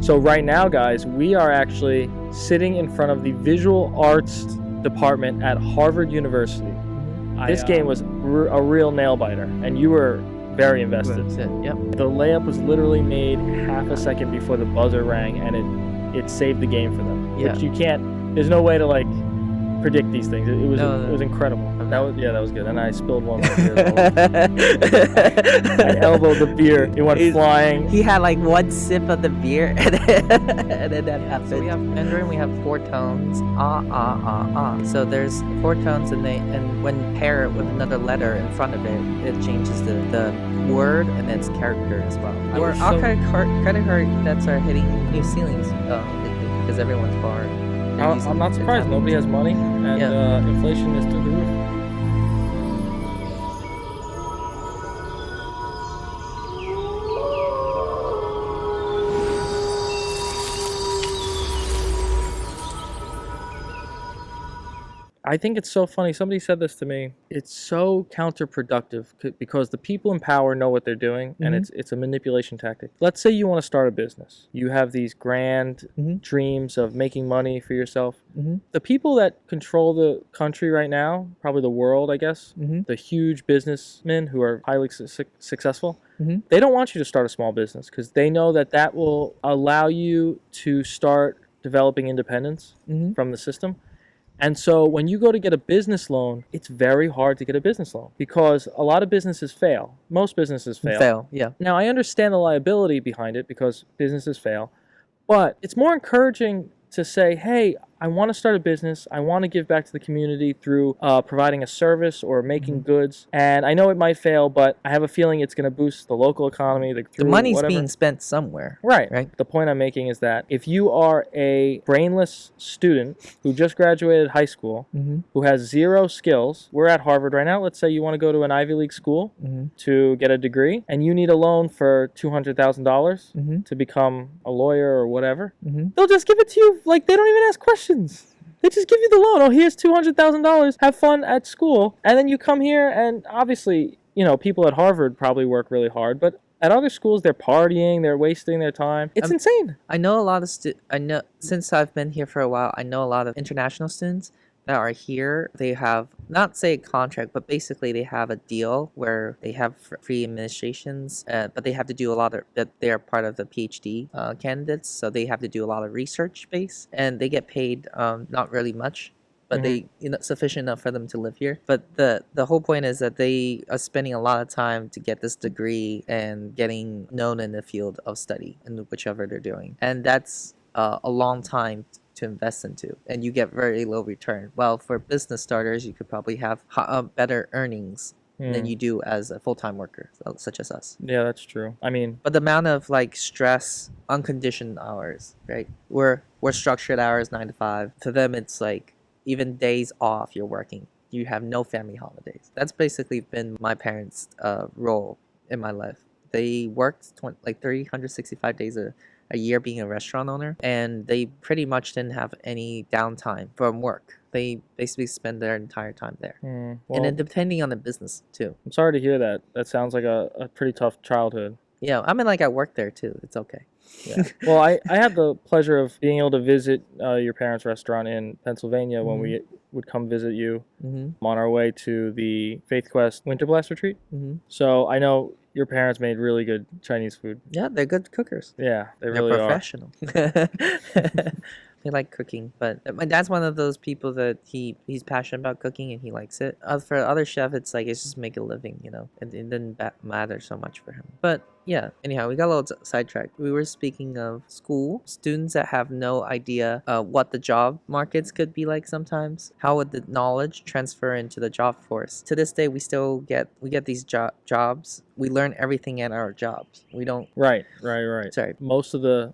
So right now, guys, we are actually sitting in front of the visual arts department at Harvard University. This game was a real nail biter, and you were very invested. Yep. The layup was literally made half a second before the buzzer rang, and it saved the game for them. Yeah. Which you can't. There's no way to like predict these things. It was incredible. That was good. And I spilled one of my beers all over. I elbowed the beer. It went flying. He had like one sip of the beer, and then that happened. So we have Mandarin. We have 4 tones. So there's 4 tones, and when pair it with another letter in front of it, it changes the word and its character as well. Our credit card debts are hitting new ceilings lately because everyone's borrowing. I'm not surprised. Nobody has money, and inflation is through the roof. I think it's so funny. Somebody said this to me. It's so counterproductive because the people in power know what they're doing, and it's a manipulation tactic. Let's say you want to start a business. You have these grand dreams of making money for yourself. The people that control the country right now, probably the world, I guess, the huge businessmen who are highly successful, they don't want you to start a small business because they know that will allow you to start developing independence from the system. And so when you go to get a business loan, it's very hard to get a business loan because a lot of businesses fail. Most businesses fail. Yeah. Now, I understand the liability behind it because businesses fail, but it's more encouraging to say, hey, I want to start a business. I want to give back to the community through providing a service or making goods. And I know it might fail, but I have a feeling it's going to boost the local economy. The money's being spent somewhere. Right. The point I'm making is that if you are a brainless student who just graduated high school, who has 0 skills, we're at Harvard right now. Let's say you want to go to an Ivy League school to get a degree, and you need a loan for $200,000 to become a lawyer or whatever. They'll just give it to you. Like, they don't even ask questions. They just give you the loan. Oh, here's $200,000. Have fun at school. And then you come here, and obviously, people at Harvard probably work really hard, but at other schools, they're partying, they're wasting their time. It's insane. I know a lot of since I've been here for a while, I know a lot of international students that are here. They have, not say a contract, but basically they have a deal where they have free administrations, but they have to do a lot of, that they're part of the PhD candidates, so they have to do a lot of research base, and they get paid not really much, but they sufficient enough for them to live here. But the whole point is that they are spending a lot of time to get this degree and getting known in the field of study in whichever they're doing, and that's a long time to invest into, and you get very low return. Well, for business starters, you could probably have better earnings than you do as a full-time worker, such as us. Yeah, that's true. I mean, but the amount of like stress, unconditioned hours, right? We're structured hours, 9 to 5. To them, it's like even days off you're working. You have no family holidays. That's basically been my parents' role in my life. They worked 365 days a year being a restaurant owner, and they pretty much didn't have any downtime from work. They basically spend their entire time there. And then depending on the business too. I'm sorry to hear that. That sounds like a pretty tough childhood. Yeah, I mean, like, I work there too. It's okay. Yeah. Well, I had the pleasure of being able to visit your parents' restaurant in Pennsylvania when we would come visit you on our way to the Faith Quest Winter Blast Retreat. So I know your parents made really good Chinese food. Yeah, they're good cookers. Yeah, they're really professional. They like cooking, but my dad's one of those people that he's passionate about cooking and he likes it. For other chef, it's like, it's just make a living, it didn't matter so much for him. But yeah, anyhow, we got a little sidetracked. We were speaking of school, students that have no idea what the job markets could be like sometimes. How would the knowledge transfer into the job force? To this day, we get these jobs. We learn everything at our jobs. We don't... Right. Sorry.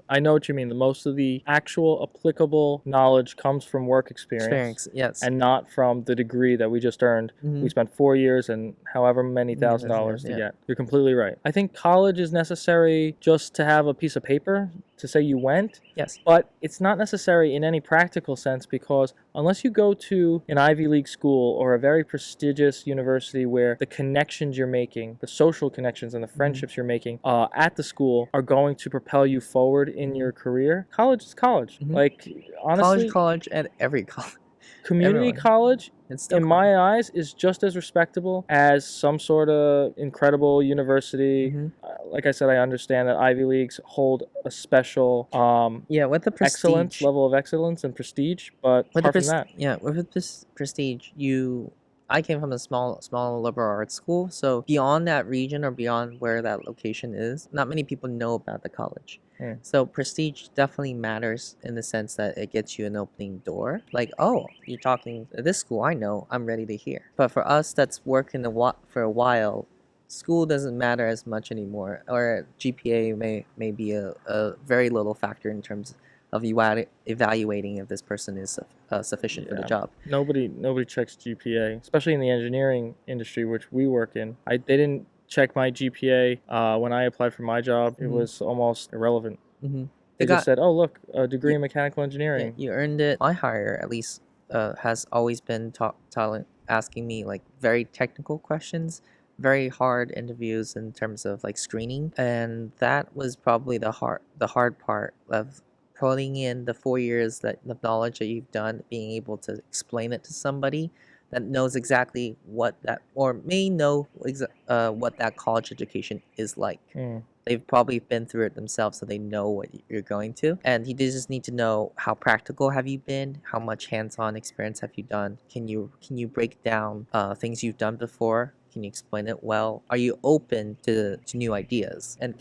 I know what you mean. Most of the actual applicable knowledge comes from work experience. Yes. And not from the degree that we just earned. We spent 4 years and however many Yes, $1,000 to yeah. get. You're completely right. I think college is necessary just to have a piece of paper to say you went, Yes. but it's not necessary in any practical sense, because unless you go to an Ivy League school or a very prestigious university where the connections you're making, the social connections and the friendships you're making at the school are going to propel you forward in your career, college is college. Like, honestly, College, and every college. community Everyone. college, It's still in college. my eyes, is just as respectable as some sort of incredible university. Like I said, I understand that Ivy Leagues hold a special Yeah, with the excellence, prestige. level of excellence and prestige, but With the apart from that, with this prestige, I came from a small liberal arts school, so beyond that region or beyond where that location is, not many people know about the college. So prestige definitely matters in the sense that it gets you an opening door. Like, oh, you're talking to this school, I know, I'm ready to hear. But for us that's working for a while, school doesn't matter as much anymore, or GPA may be a very little factor in terms of evaluating if this person is sufficient for the yeah, job. nobody checks GPA, especially in the engineering industry, which we work in. They didn't check my GPA when I applied for my job. It was almost irrelevant. They just said, "Oh, look, a degree in mechanical engineering." You earned it. My hire, at least, has always been asking me like very technical questions, very hard interviews in terms of like screening, and that was probably the hard part of putting in the 4 years that the knowledge that you've done, being able to explain it to somebody that knows exactly what that, or may know what that college education is like. They've probably been through it themselves, so they know what you're going to. And you just need to know, how practical have you been? How much hands-on experience have you done? Can you break down things you've done before? Can you explain it well? Are you open to new ideas? And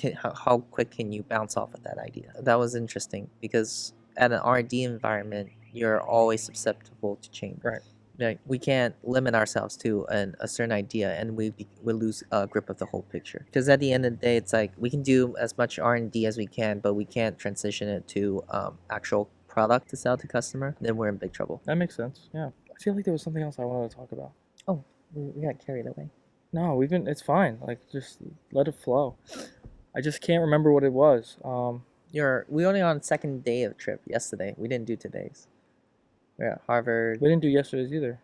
how quick can you bounce off of that idea? That was interesting, because at an R&D environment, you're always susceptible to change. Right. Like, we can't limit ourselves to a certain idea, and we lose grip of the whole picture. Because at the end of the day, it's like we can do as much R&D as we can, but we can't transition it to actual product to sell to customer. Then we're in big trouble. That makes sense. Yeah. I feel like there was something else I wanted to talk about. Oh, we got carried away. No, it's fine. Like, just let it flow. I just can't remember what it was. We only on second day of the trip yesterday. We didn't do today's. We're at Harvard. We didn't do yesterday's either.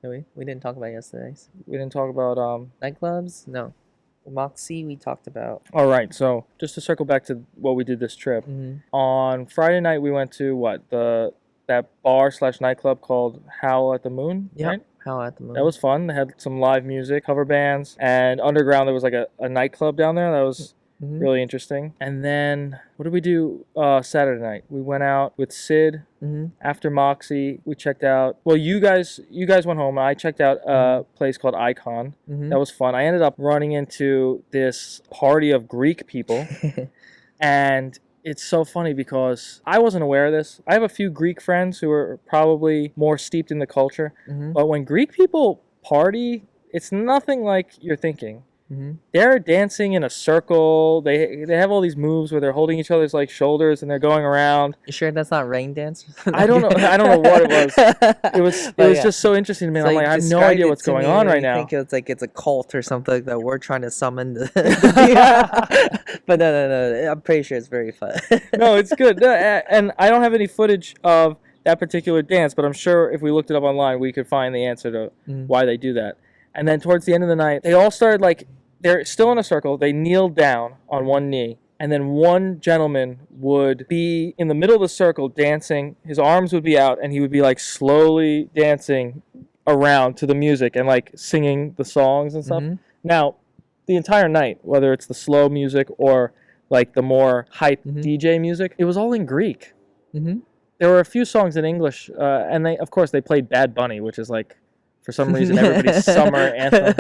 Did we didn't talk about yesterday's. We didn't talk about Nightclubs? No. Moxie we talked about. All right, so just to circle back to what we did this trip. On Friday night we went to that bar / nightclub called Howl at the Moon. Yeah. Right? Howl at the Moon. That was fun. They had some live music, cover bands, and underground there was like a nightclub down there that was really interesting. And then what did we do Saturday night? We went out with Sid. After Moxie, we checked out. Well, you guys went home. I checked out a place called Icon. That was fun. I ended up running into this party of Greek people, and it's so funny because I wasn't aware of this. I have a few Greek friends who are probably more steeped in the culture, but when Greek people party, it's nothing like you're thinking. They're dancing in a circle. They have all these moves where they're holding each other's like shoulders and they're going around. You sure that's not rain dance? I don't know. I don't know what it was. It was just so interesting to me. I'm like, I have no idea what's going on right now. I think it's like it's a cult or something that we're trying to summon. But no. I'm pretty sure it's very fun. No, it's good. And I don't have any footage of that particular dance, but I'm sure if we looked it up online, we could find the answer to why they do that. And then towards the end of the night, they all started they're still in a circle. They kneeled down on one knee. And then one gentleman would be in the middle of the circle dancing. His arms would be out, and he would be like slowly dancing around to the music and like singing the songs and stuff. Now, the entire night, whether it's the slow music or like the more hype DJ music, it was all in Greek. There were a few songs in English, and of course they played Bad Bunny, which is like, for some reason, everybody's summer anthem.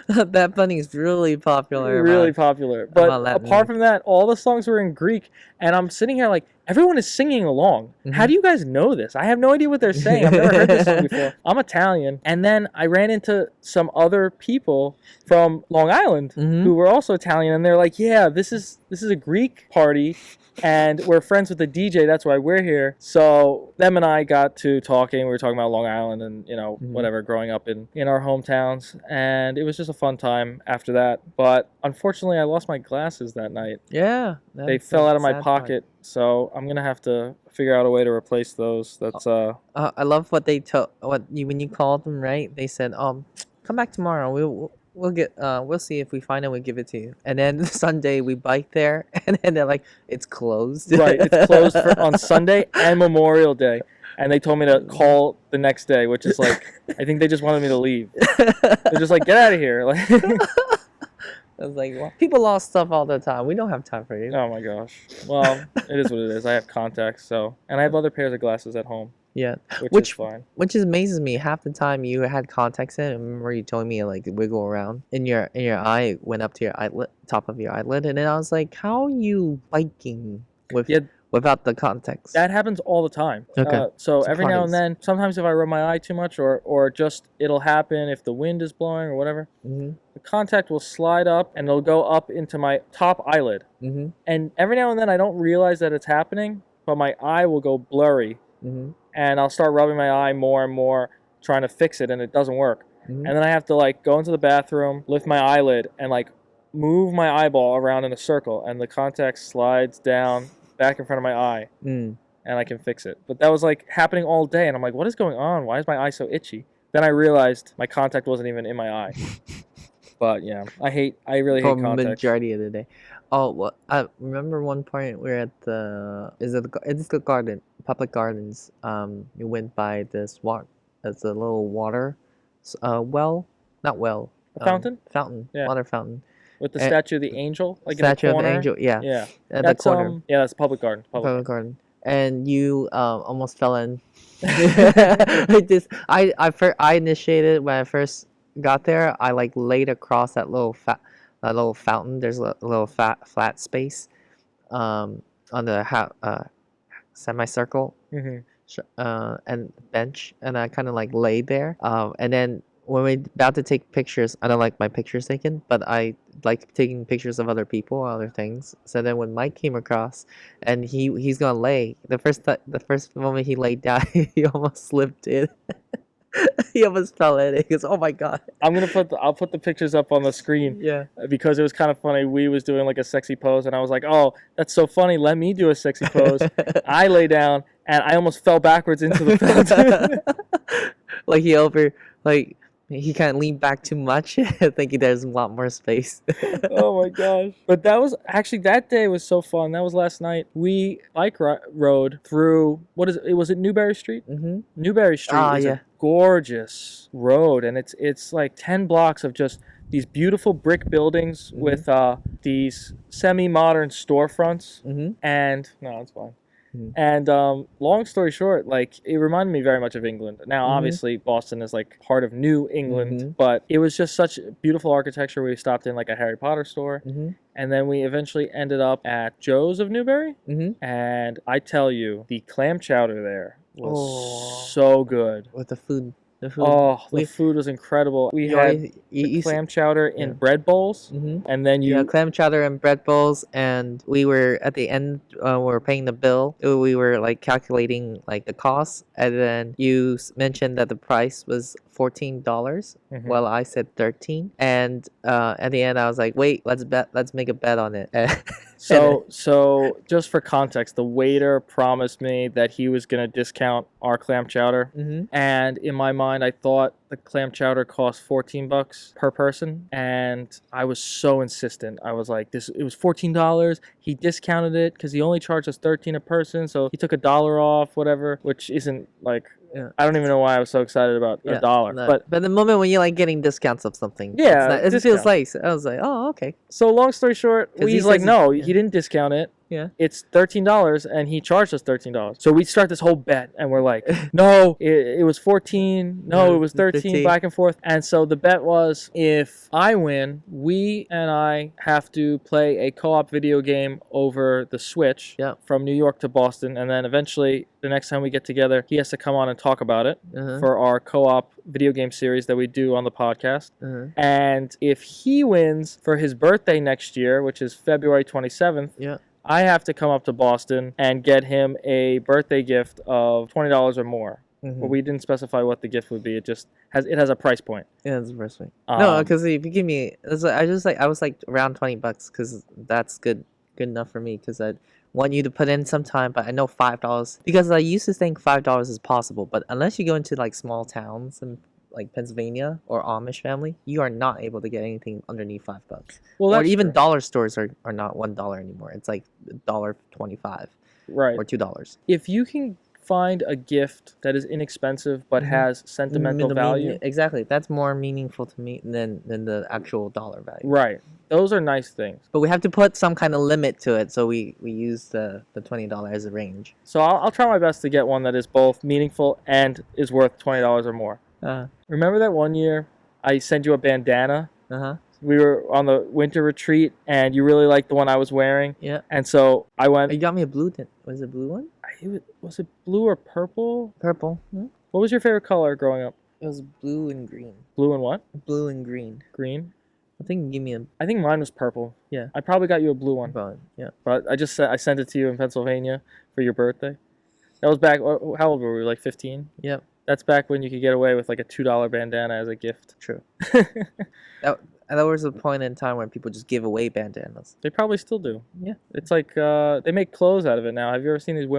But Bad Bunny is really popular. Really popular. But apart from that, all the songs were in Greek. And I'm sitting here like, everyone is singing along. How Mhm. do you guys know this? I have no idea what they're saying. I've never heard this song before. I'm Italian. And then I ran into some other people from Long Island Mhm. who were also Italian, and they're like, yeah, this is a Greek party, and we're friends with the DJ. That's why we're here. So them and I got to talking. We were talking about Long Island and whatever, growing up in our hometowns, and it was just a fun time after that. But unfortunately, I lost my glasses that night. Yeah, They that's fell a out of my sad part. pocket, so I'm gonna have to figure out a way to replace those. That's I love what they told when you called them, right? They said, come back tomorrow. We'll get we'll see if we find it. We'll give it to you. And then Sunday we bike there, and then they're like, it's closed. right. It's closed on Sunday and Memorial Day, and they told me to call the next day, which is like, I think they just wanted me to leave. They're just like, get out of here. Like, I was like, well, people lost stuff all the time. We don't have time for you. oh my gosh. Well, it is what it is. I have contacts, and I have other pairs of glasses at home, Yeah, which is fine. which amazes me. Half the time you had contacts in. I remember you telling me like wiggle around in your eye, it went up to your eyelid, top of your eyelid, and then I was like, how are you biking with Yeah. without the contacts? That happens all the time. Okay. So every now and Surprise. then, sometimes if I rub my eye too much, or just it'll happen if the wind is blowing or whatever, Mm-hmm. the contact will slide up and it'll go up into my top eyelid. Mm-hmm. And every now and then I don't realize that it's happening, but my eye will go blurry, Mm-hmm. and I'll start rubbing my eye more and more, trying to fix it, and it doesn't work. Mm-hmm. And then I have to like go into the bathroom, lift my eyelid, and like move my eyeball around in a circle, and the contact slides down back in front of my eye, Mm. and I can fix it. But that was like happening all day, and I'm like, what is going on? Why is my eye so itchy? Then I realized my contact wasn't even in my eye. But yeah, I really For hate contacts. majority of the day. Oh, well, I remember one point we are at it's the garden, public gardens. You went by this it's a little water, well, not well, A fountain? fountain, Yeah. water fountain. With the Eh, statue of the angel, like Statue in the of the corner. angel, yeah, Yeah, at the that's corner, yeah, that's public garden. public garden, and you almost fell in. I initiated when I first got there. I like laid across that little fountain. There's a little flat space, on the semicircle, Hmm. and bench, and I kind of like laid there. And then when we about to take pictures, I don't like my pictures taken, but I like taking pictures of other people, other things. So then when Mike came across, and he's gonna lay, the first moment he laid down, he almost slipped in. He almost fell in. He goes, "Oh my god!" I'll put the pictures up on the screen Yeah. because it was kind of funny. We was doing like a sexy pose, and I was like, "Oh, that's so funny. Let me do a sexy pose." I lay down, and I almost fell backwards into the fountain. like he kind of leaned back too much, thinking there's a lot more space. Oh my gosh! But that day was so fun. That was last night. We rode through was it Newberry Street? Mm-hmm. Newberry Street is Yeah. a gorgeous road, and it's like 10 blocks of just these beautiful brick buildings Mhm. with these semi-modern storefronts. Mm-hmm. And no, it's fine. Mhm. And long story short, like it reminded me very much of England. Now, Mhm. obviously, Boston is like part of New England, Mhm. but it was just such beautiful architecture. We stopped in like a Harry Potter store, Mm-hmm. and then we eventually ended up at Joe's of Newberry. Mm-hmm. And I tell you, the clam chowder there was Oh. so good. With the food. Oh, the We- food was incredible. We You had always- the clam chowder in yeah. bread bowls, Mm-hmm. and then Yeah, clam chowder and bread bowls, and we were at the end. We were paying the bill. We were like calculating like the cost, and then you mentioned that the price was $14. Mhm. Well, I said 13, and at the end I was like, "Wait, let's make a bet on it." So just for context, the waiter promised me that he was going to discount our clam chowder. Mm-hmm. And in my mind, I thought the clam chowder cost $14 per person, and I was so insistent. I was like, it was $14. He discounted it because he only charged us $13 a person, so he took $1 off, whatever, which isn't like, Yeah. I don't even know why I was so excited about Yeah, $1. no, But the moment when you like getting discounts of something, Yeah, it feels discount. like I was like, "Oh, okay." so long story short, 'Cause he he's like, says no, yeah. he didn't discount it. Yeah. It's $13 and he charged us $13. So we start this whole bet and we're like, no, it was 14. No, it was 13, back and forth. And so the bet was, if I win, we and I have to play a co-op video game over the Switch from New York to Boston. And then eventually the next time we get together, he has to come on and talk about it for our co-op video game series that we do on the podcast. And if he wins for his birthday next year, which is February 27th, I have to come up to Boston and get him a birthday gift of $20 or more. But we didn't specify what the gift would be. It just has a price point. Yeah, it's a price point. No, because if you give me, I was like around $20 because that's good enough for me, because I want you to put in some time, but I know $5, because I used to think $5 is possible, but unless you go into like small towns and like Pennsylvania or Amish family, you are not able to get anything underneath $5. Well, or even dollar stores are not $1 anymore. It's like $1.25, right, or $2. If you can find a gift that is inexpensive but has sentimental value, exactly, that's more meaningful to me than the actual dollar value. Right, those are nice things. But we have to put some kind of limit to it, so we use the $20 as a range. So I'll try my best to get one that is both meaningful and is worth $20 or more. Remember that one year I sent you a bandana? We were on the winter retreat, and you really liked the one I was wearing. Yeah. And so I went. You got me a blue. Was it a blue one? Was it blue or purple? Purple. What was your favorite color growing up? It was blue and green. Blue and what? Blue and green. Green. I think you gave me a. I think mine was purple. Yeah. I probably got you a blue one. Probably. Yeah. But I sent it to you in Pennsylvania for your birthday. That was back. How old were we? Like 15. Yep. That's back when you could get away with like a $2 bandana as a gift. True. That was a point in time where people just give away bandanas. They probably still do. Yeah. It's like they make clothes out of it now. Have you ever seen these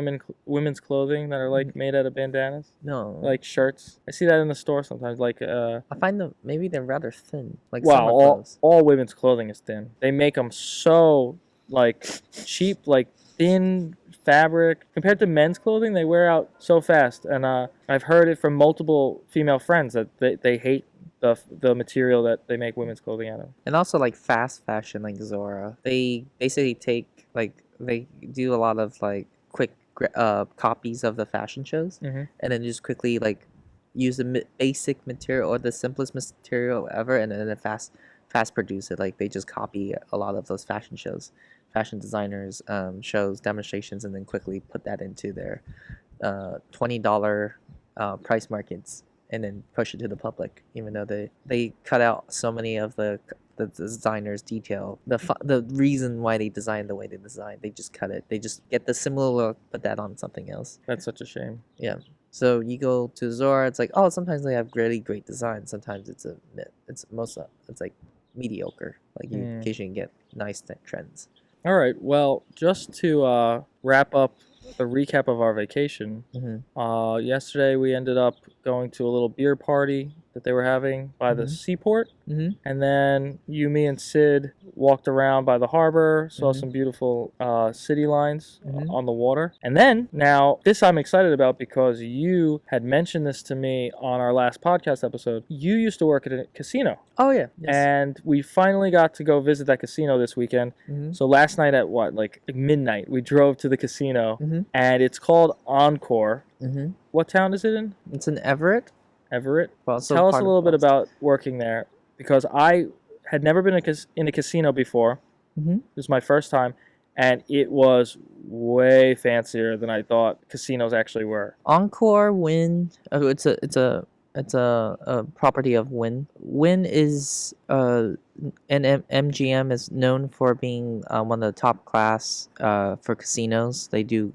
women's clothing that are like made out of bandanas? No. Like shirts. I see that in the store sometimes. Like I find them, maybe they're rather thin. Like all women's clothing is thin. They make them so like cheap, like thin fabric compared to men's clothing. They wear out so fast, and I've heard it from multiple female friends that they hate the material that they make women's clothing out of. And also like fast fashion, like Zara, they basically take they do a lot of like quick copies of the fashion shows, and then just quickly like use the basic material or the simplest material ever, and then fast produce it. Like they just copy a lot of those fashion shows, fashion designers shows, demonstrations, and then quickly put that into their $20 price markets, and then push it to the public, even though they cut out so many of the designer's detail, the reason why they designed the way they designed. They just cut it. They just get the similar look, put that on something else. That's such a shame. Yeah. So you go to Zara, it's like, oh, sometimes they have really great design. Sometimes it's like mediocre. Like you occasionally get nice trends. All right. Well, just to wrap up the recap of our vacation, yesterday we ended up going to a little beer party that they were having by the seaport, and then you, me, and Sid walked around by the harbor, saw some beautiful city lines on the water. And then, now, this I'm excited about because you had mentioned this to me on our last podcast episode. You used to work at a casino. Oh, yeah. Yes. And we finally got to go visit that casino this weekend. So last night at like midnight, we drove to the casino, and it's called Encore. What town is it in? It's in Everett. Everett. Well, so tell us a little bit about working there, because I had never been in a casino before. This was my first time, and it was way fancier than I thought casinos actually were. Encore Wynn. Oh, it's a property of Wynn. Wynn is MGM is known for being one of the top class for casinos. They do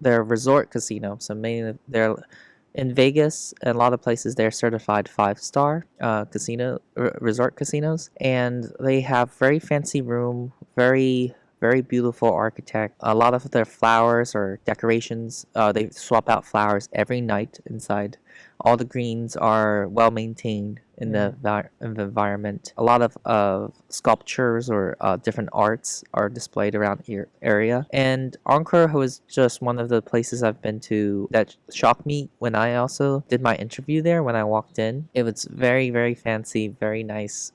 their resort casino. So mainly they're in Vegas and a lot of places. They're certified 5-star resort casinos, and they have very fancy room, very beautiful architect. A lot of their flowers or decorations, they swap out flowers every night inside All the greens are well maintained in in the environment. A lot of sculptures or different arts are displayed around your area. And Angkor was just one of the places I've been to that shocked me when I also did my interview there. When I walked in, it was very, very fancy, very nice.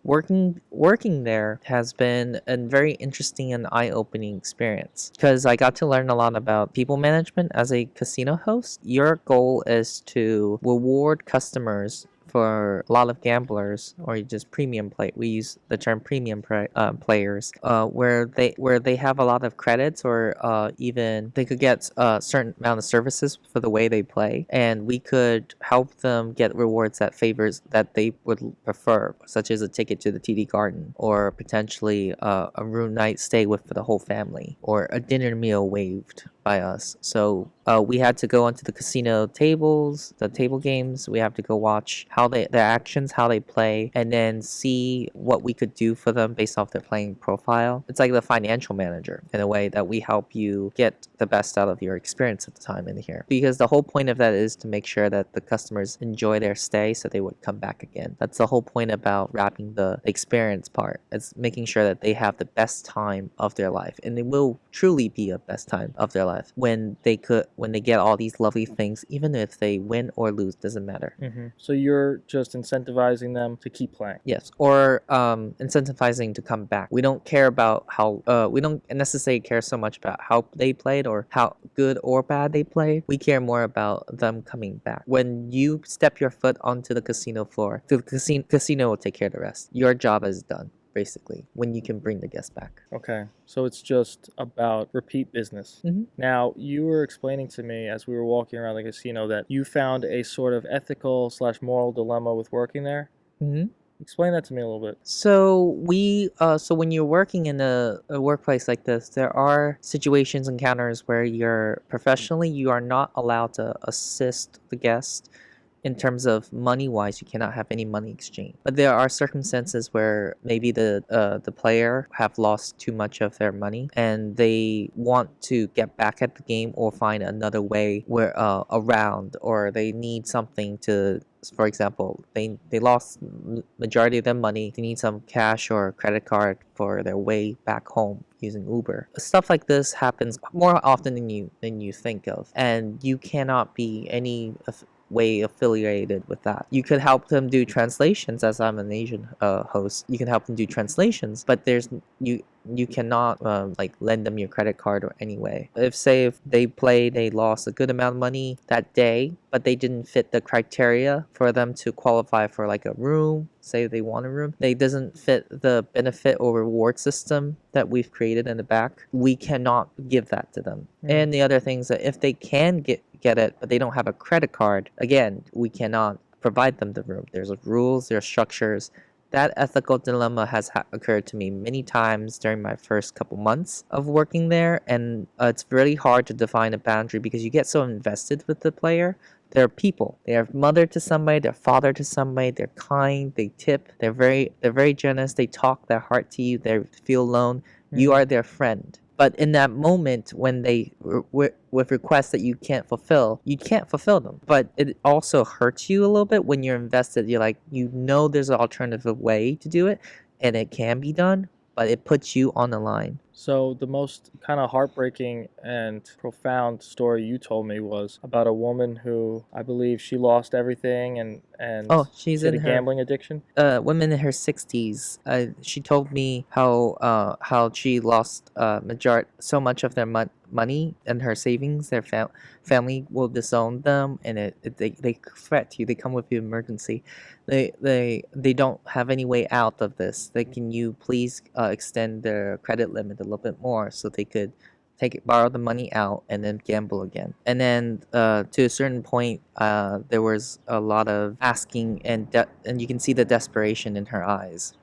Working there has been a very interesting and eye-opening experience because I got to learn a lot about people management as a casino host. Your goal is to reward customers for a lot of gamblers or just premium play. We use the term players, where they have a lot of credits or even they could get a certain amount of services for the way they play, and we could help them get rewards that favors that they would prefer, such as a ticket to the TD Garden or potentially a room night stay with for the whole family or a dinner meal waived by us. So we had to go onto the casino tables, the table games. We have to go watch how their actions, how they play, and then see what we could do for them based off their playing profile. It's like the financial manager in a way that we help you get the best out of your experience at the time in here. Because the whole point of that is to make sure that the customers enjoy their stay so they would come back again. That's the whole point about wrapping the experience part. It's making sure that they have the best time of their life, and it will truly be a best time of their life when they get all these lovely things, even if they win or lose, doesn't matter. So you're just incentivizing them to keep playing. Yes, or incentivizing to come back. We don't care about how we don't necessarily care so much about how they played or how good or bad they played. We care more about them coming back. When you step your foot onto the casino floor, the casino will take care of the rest. Your job is done, basically, when you can bring the guests back. Okay, so it's just about repeat business. Now, you were explaining to me as we were walking around the casino that you found a sort of ethical / moral dilemma with working there. Explain that to me a little bit. So so when you're working in a workplace like this, there are situations, encounters where you are not allowed to assist the guest in terms of money wise. You cannot have any money exchange. But there are circumstances where maybe the player have lost too much of their money and they want to get back at the game or find another way where around, or they need something to, for example, they lost majority of their money. They need some cash or credit card for their way back home using Uber. Stuff like this happens more often than you think of, and you cannot be any way affiliated with that. You could help them do translations, as I'm an Asian host. You can help them do translations, but you cannot like lend them your credit card or any way. If they lost a good amount of money that day, but they didn't fit the criteria for them to qualify for like a room, say they want a room, they doesn't fit the benefit or reward system that we've created in the back, we cannot give that to them. And the other things that if they can get it, but they don't have a credit card, again, we cannot provide them the room. There's rules, there's structures. That ethical dilemma has occurred to me many times during my first couple months of working there, and it's really hard to define a boundary because you get so invested with the player. They're people. They're mother to somebody, they're father to somebody, they're kind, they tip, they're very generous, they talk their heart to you, they feel alone. You are their friend. But in that moment, when they with requests that you can't fulfill them. But it also hurts you a little bit when you're invested. You're like, there's an alternative way to do it, and it can be done, but it puts you on the line. So the most kind of heartbreaking and profound story you told me was about a woman who, I believe, she lost everything and she's she had in a her gambling addiction. woman in her 60s. She told me how she lost so much of their money and her savings. Their family will disown them, and they threat you. They come with you emergency. They don't have any way out of this. Can you please extend their credit limit a little bit more so they could borrow the money out and then gamble again. And then to a certain point, there was a lot of asking, and you can see the desperation in her eyes.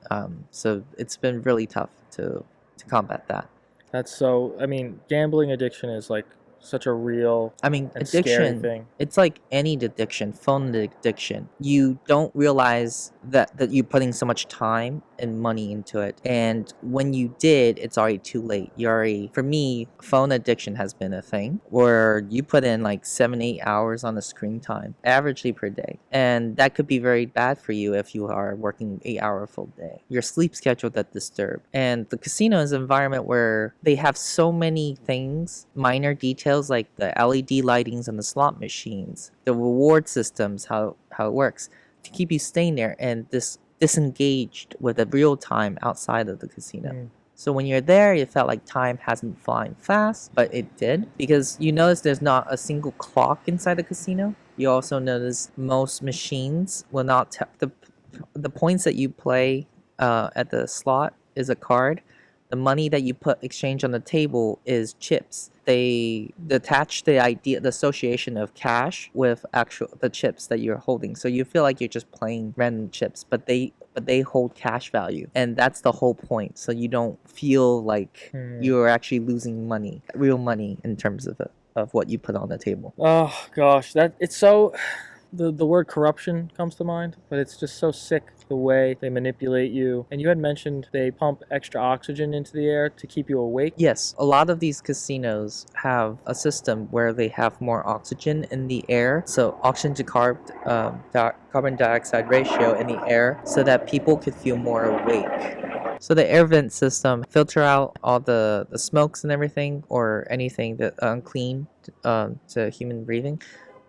So it's been really tough to combat that. That's so. I mean, gambling addiction is like such a real and scary addiction, thing. it's like any addiction, phone addiction. You don't realize that you're putting so much time and money into it. And when you did, it's already too late. For me, phone addiction has been a thing where you put in like 7-8 hours on the screen time, averagely per day. And that could be very bad for you if you are working 8 hour full day. Your sleep schedule that disturbed. And the casino is an environment where they have so many things, minor details like the LED lightings on the slot machines, the reward systems, how it works to keep you staying there and disengaged with the real time outside of the casino. So when you're there, it felt like time hasn't flying fast, but it did, because you notice there's not a single clock inside the casino. You also notice most machines will not the points that you play at the slot is a card. The money that you exchange on the table is chips. They attach the association of cash with the chips that you're holding. So you feel like you're just playing random chips, but they hold cash value, and that's the whole point. So you don't feel like you're actually losing money, real money, in terms of what you put on the table. Oh gosh, that it's so. The word corruption comes to mind, but it's just so sick the way they manipulate you. And you had mentioned they pump extra oxygen into the air to keep you awake. Yes, a lot of these casinos have a system where they have more oxygen in the air, so oxygen to carbon dioxide ratio in the air, so that people could feel more awake. So the air vent system filter out all the smokes and everything, or anything that unclean to human breathing.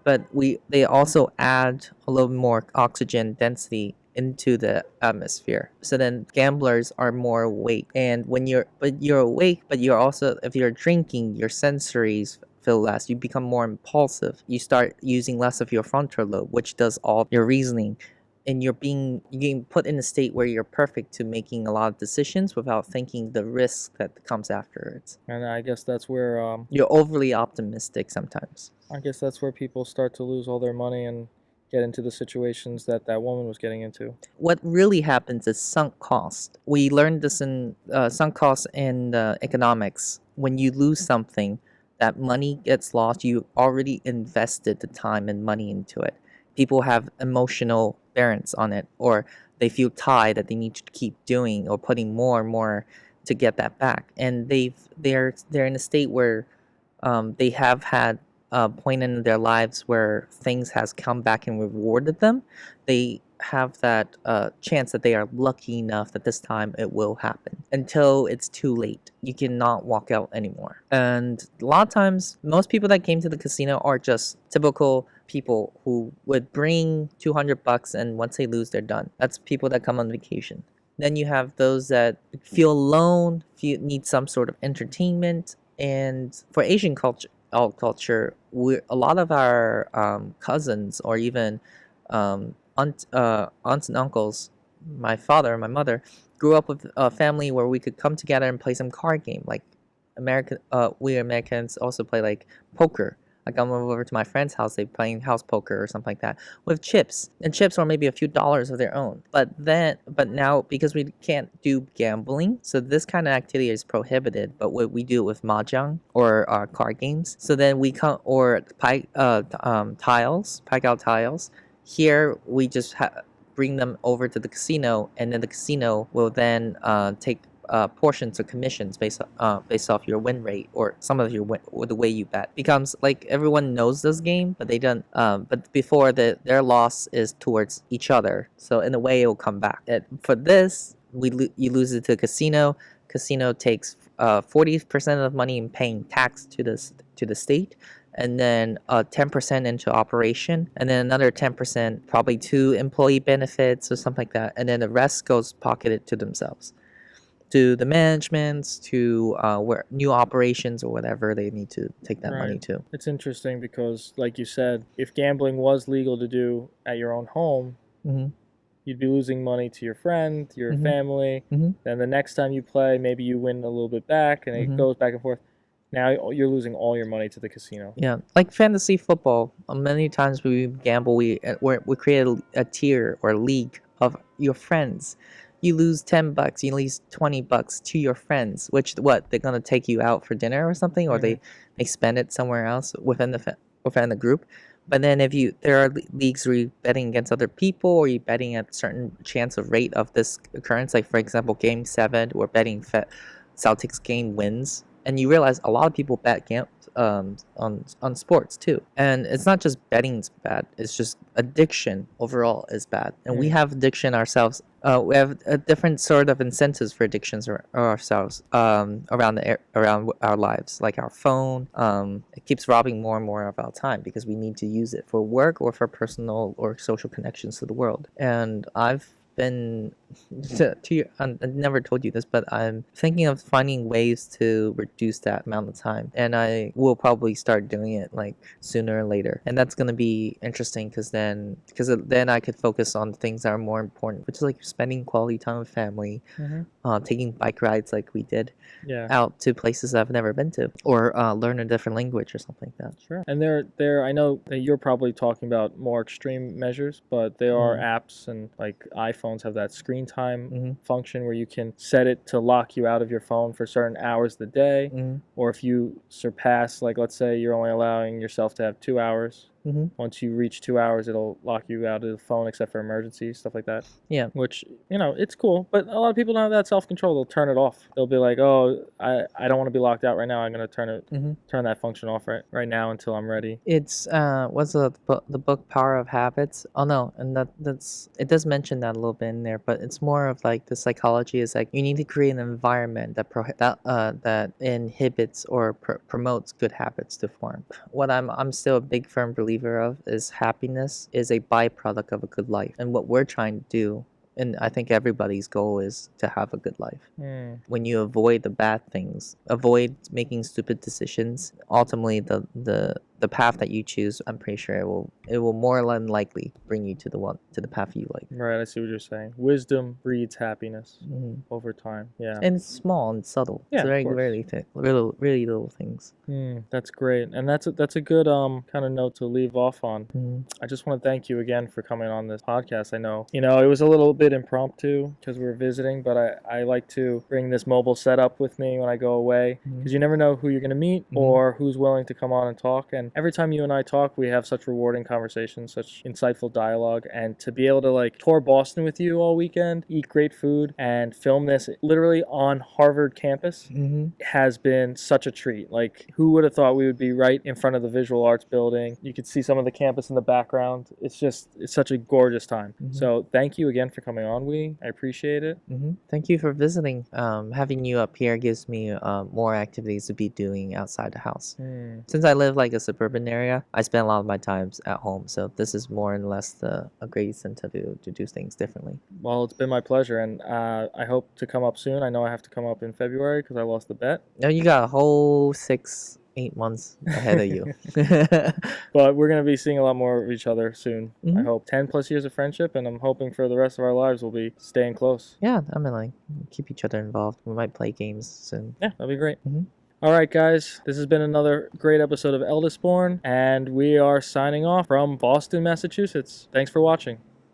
But they also add a little more oxygen density into the atmosphere, so then gamblers are more awake. And when you're awake, but you're also, if you're drinking, your sensories feel less. You become more impulsive. You start using less of your frontal lobe, which does all your reasoning. And you're getting put in a state where you're perfect to making a lot of decisions without thinking the risk that comes afterwards. And I guess that's where you're overly optimistic sometimes. I guess that's where people start to lose all their money and get into the situations that woman was getting into. What really happens is sunk cost. We learned this in sunk cost in economics. When you lose something, that money gets lost. You already invested the time and money into it. People have emotional bearance on it, or they feel tied that they need to keep doing or putting more and more to get that back. And they're in a state where they have had a point in their lives where things has come back and rewarded them. They have that chance that they are lucky enough that this time it will happen, until it's too late. You cannot walk out anymore. And a lot of times, most people that came to the casino are just typical people who would bring $200, and once they lose, they're done. That's people that come on vacation. Then you have those that feel alone, need some sort of entertainment. And for Asian culture, a lot of our cousins, or even aunts and uncles, my father and my mother, grew up with a family where we could come together and play some card game. Like we Americans also play like poker. Like I'm over to my friend's house, they playing house poker or something like that with chips, and chips are maybe a few dollars of their own. But now, because we can't do gambling, so this kind of activity is prohibited. But what we do with mahjong or card games, so then we come, or pie tiles. Here we just bring them over to the casino, and then the casino will then take portions of commissions based off your win rate, or some of your win, or the way you bet. Becomes like everyone knows this game, but they don't. But before their loss is towards each other, so in a way it will come back. For this, you lose it to the casino. Casino takes 40% of money in paying tax to the state, and then 10% into operation, and then another 10% probably to employee benefits or something like that, and then the rest goes pocketed to themselves, to the managements, to where new operations or whatever they need to take that money to. It's interesting because, like you said, if gambling was legal to do at your own home, you'd be losing money to your friend, to your family. Then the next time you play, maybe you win a little bit back, and it goes back and forth. Now you're losing all your money to the casino. Yeah, like fantasy football. Many times we gamble, we create a tier or league of your friends. You lose $10, you lose $20 to your friends, which they're gonna take you out for dinner or something, or they spend it somewhere else within the group. But then if there are leagues where you're betting against other people, or you're betting at a certain chance of rate of this occurrence, like for example, Game 7, we're betting Celtics game wins, and you realize a lot of people bet on sports too. And it's not just betting's bad; it's just addiction overall is bad. And we have addiction ourselves. We have a different sort of incentives for addictions ourselves around our lives, like our phone. It keeps robbing more and more of our time because we need to use it for work or for personal or social connections to the world. And I've been I never told you this, but I'm thinking of finding ways to reduce that amount of time, and I will probably start doing it like sooner or later. And that's gonna be interesting because then I could focus on things that are more important, which is like spending quality time with family, taking bike rides like we did, out to places I've never been to, or learn a different language or something like that. Sure. And I know that you're probably talking about more extreme measures, but there are apps, and like iPhones have that screen time function where you can set it to lock you out of your phone for certain hours of the day. Or if you surpass, like let's say you're only allowing yourself to have 2 hours. Once you reach 2 hours, it'll lock you out of the phone except for emergencies, stuff like that. Yeah. Which, it's cool. But a lot of people don't have that self-control. They'll turn it off. They'll be like, oh, I don't want to be locked out right now. I'm going to turn that function off right now until I'm ready. It's what's the book Power of Habits? Oh no, and that's it does mention that a little bit in there, but it's more of like the psychology is like you need to create an environment that inhibits or promotes good habits to form. What I'm still a big firm believer of is happiness is a byproduct of a good life, and what we're trying to do, and I think everybody's goal is to have a good life. When you avoid the bad things, avoid making stupid decisions, ultimately the path that you choose, I'm pretty sure it will more than likely bring you to the path you like. Right, I see what you're saying. Wisdom breeds happiness over time. Yeah. And it's small and subtle. Yeah, it's very, of course. really little things. That's great. And that's a good kind of note to leave off on. I just want to thank you again for coming on this podcast. I know, it was a little bit impromptu because we were visiting, but I like to bring this mobile setup with me when I go away because you never know who you're going to meet or who's willing to come on and talk. And every time you and I talk, we have such rewarding conversations, such insightful dialogue. And to be able to like tour Boston with you all weekend, eat great food, and film this literally on Harvard campus has been such a treat. Like, who would have thought we would be right in front of the visual arts building? You could see some of the campus in the background. It's such a gorgeous time. So thank you again for coming on. I appreciate it. Thank you for visiting. Having you up here gives me more activities to be doing outside the house. Since I live like a suburban area, I spend a lot of my times at home. So this is more and less a great incentive to do things differently. Well, it's been my pleasure, and I hope to come up soon. I know I have to come up in February because I lost the bet. No, you got a whole 6-8 months ahead of you. But we're going to be seeing a lot more of each other soon. I hope 10 plus years of friendship, and I'm hoping for the rest of our lives we'll be staying close. Yeah, I mean, like, keep each other involved. We might play games soon. Yeah, that'd be great. All right, guys, this has been another great episode of Eldest, and we are signing off from Boston, Massachusetts. Thanks for watching.